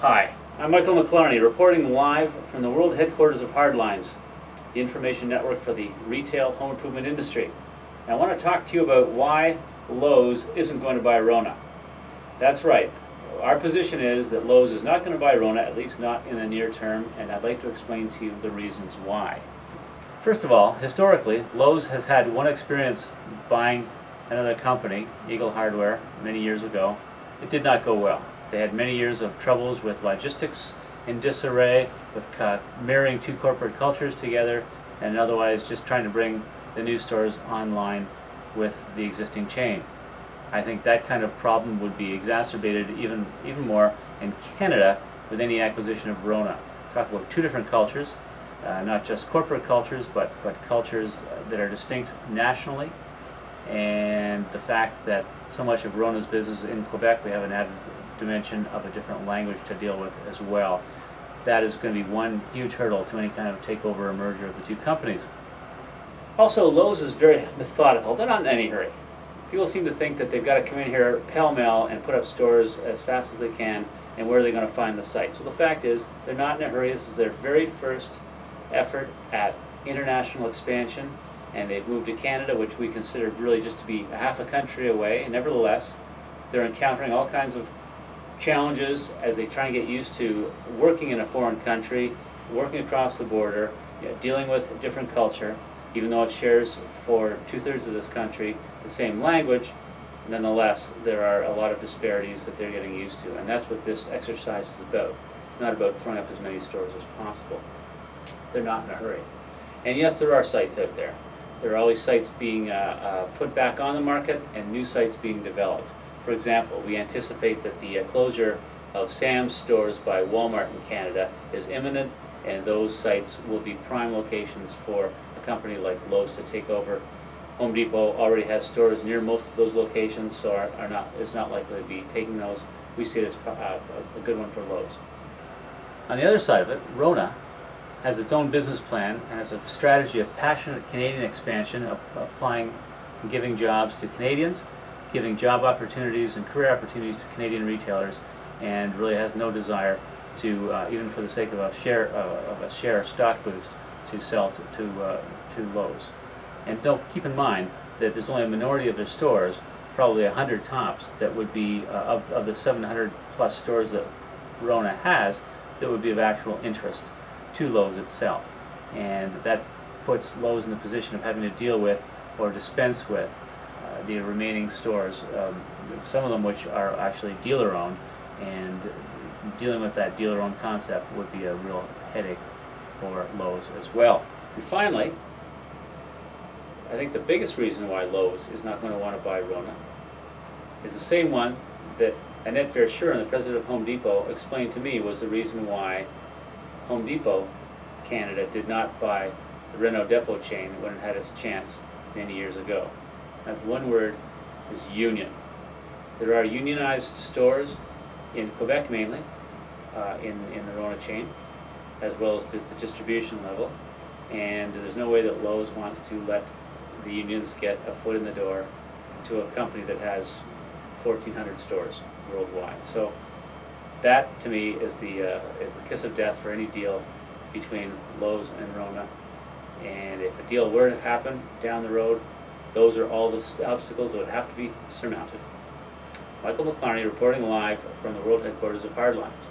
Hi, I'm Michael McClarney, reporting live from the world headquarters of Hardlines, the information network for the retail home improvement industry. And I want to talk to you about why Lowe's isn't going to buy Rona. That's right. Our position is that Lowe's is not going to buy Rona, at least not in the near term, and I'd like to explain to you the reasons why. First of all, historically, Lowe's has had one experience buying another company, Eagle Hardware, many years ago. It did not go well. They had many years of troubles with logistics in disarray, with mirroring two corporate cultures together, and otherwise just trying to bring the new stores online with the existing chain. I think that kind of problem would be exacerbated even more in Canada with any acquisition of Rona. Talk about two different cultures, not just corporate cultures, but cultures that are distinct nationally, and the fact that so much of Rona's business in Quebec, we have an added dimension of a different language to deal with as well. That is going to be one huge hurdle to any kind of takeover or merger of the two companies. Also, Lowe's is very methodical. They're not in any hurry. People seem to think that they've got to come in here pell-mell and put up stores as fast as they can, and where are they going to find the site? So the fact is, they're not in a hurry. This is their very first effort at international expansion, and they've moved to Canada, which we consider really just to be a half a country away. And nevertheless, they're encountering all kinds of challenges as they try and get used to working in a foreign country, working across the border, dealing with a different culture. Even though it shares for 2/3 of this country the same language, nonetheless there are a lot of disparities that they're getting used to, and that's what this exercise is about. It's not about throwing up as many stores as possible. They're not in a hurry. And yes, there are sites out there. There are always sites being put back on the market and new sites being developed. For example, we anticipate that the closure of Sam's stores by Walmart in Canada is imminent, and those sites will be prime locations for a company like Lowe's to take over. Home Depot already has stores near most of those locations, so is not likely to be taking those. We see it as a good one for Lowe's. On the other side of it, Rona has its own business plan and has a strategy of passionate Canadian expansion, of applying and giving jobs to Canadians, giving job opportunities and career opportunities to Canadian retailers, and really has no desire to, even for the sake of a share stock boost, to sell to Lowe's. And don't keep in mind that there's only a minority of their stores, probably 100 tops, that would be of the 700 plus stores that Rona has, that would be of actual interest to Lowe's itself. And that puts Lowe's in the position of having to deal with or dispense with the remaining stores, some of them which are actually dealer-owned, and dealing with that dealer-owned concept would be a real headache for Lowe's as well. And finally, I think the biggest reason why Lowe's is not going to want to buy Rona is the same one that Annette Verschuren, the president of Home Depot, explained to me was the reason why Home Depot Canada did not buy the Renault Depot chain when it had its chance many years ago. That one word is union. There are unionized stores in Quebec mainly, in the Rona chain, as well as the distribution level, and there's no way that Lowe's wants to let the unions get a foot in the door to a company that has 1,400 stores worldwide. So that, to me, is the kiss of death for any deal between Lowe's and Rona. And if a deal were to happen down the road, those are all the obstacles that would have to be surmounted. Michael McClarney reporting live from the world headquarters of Hardlines.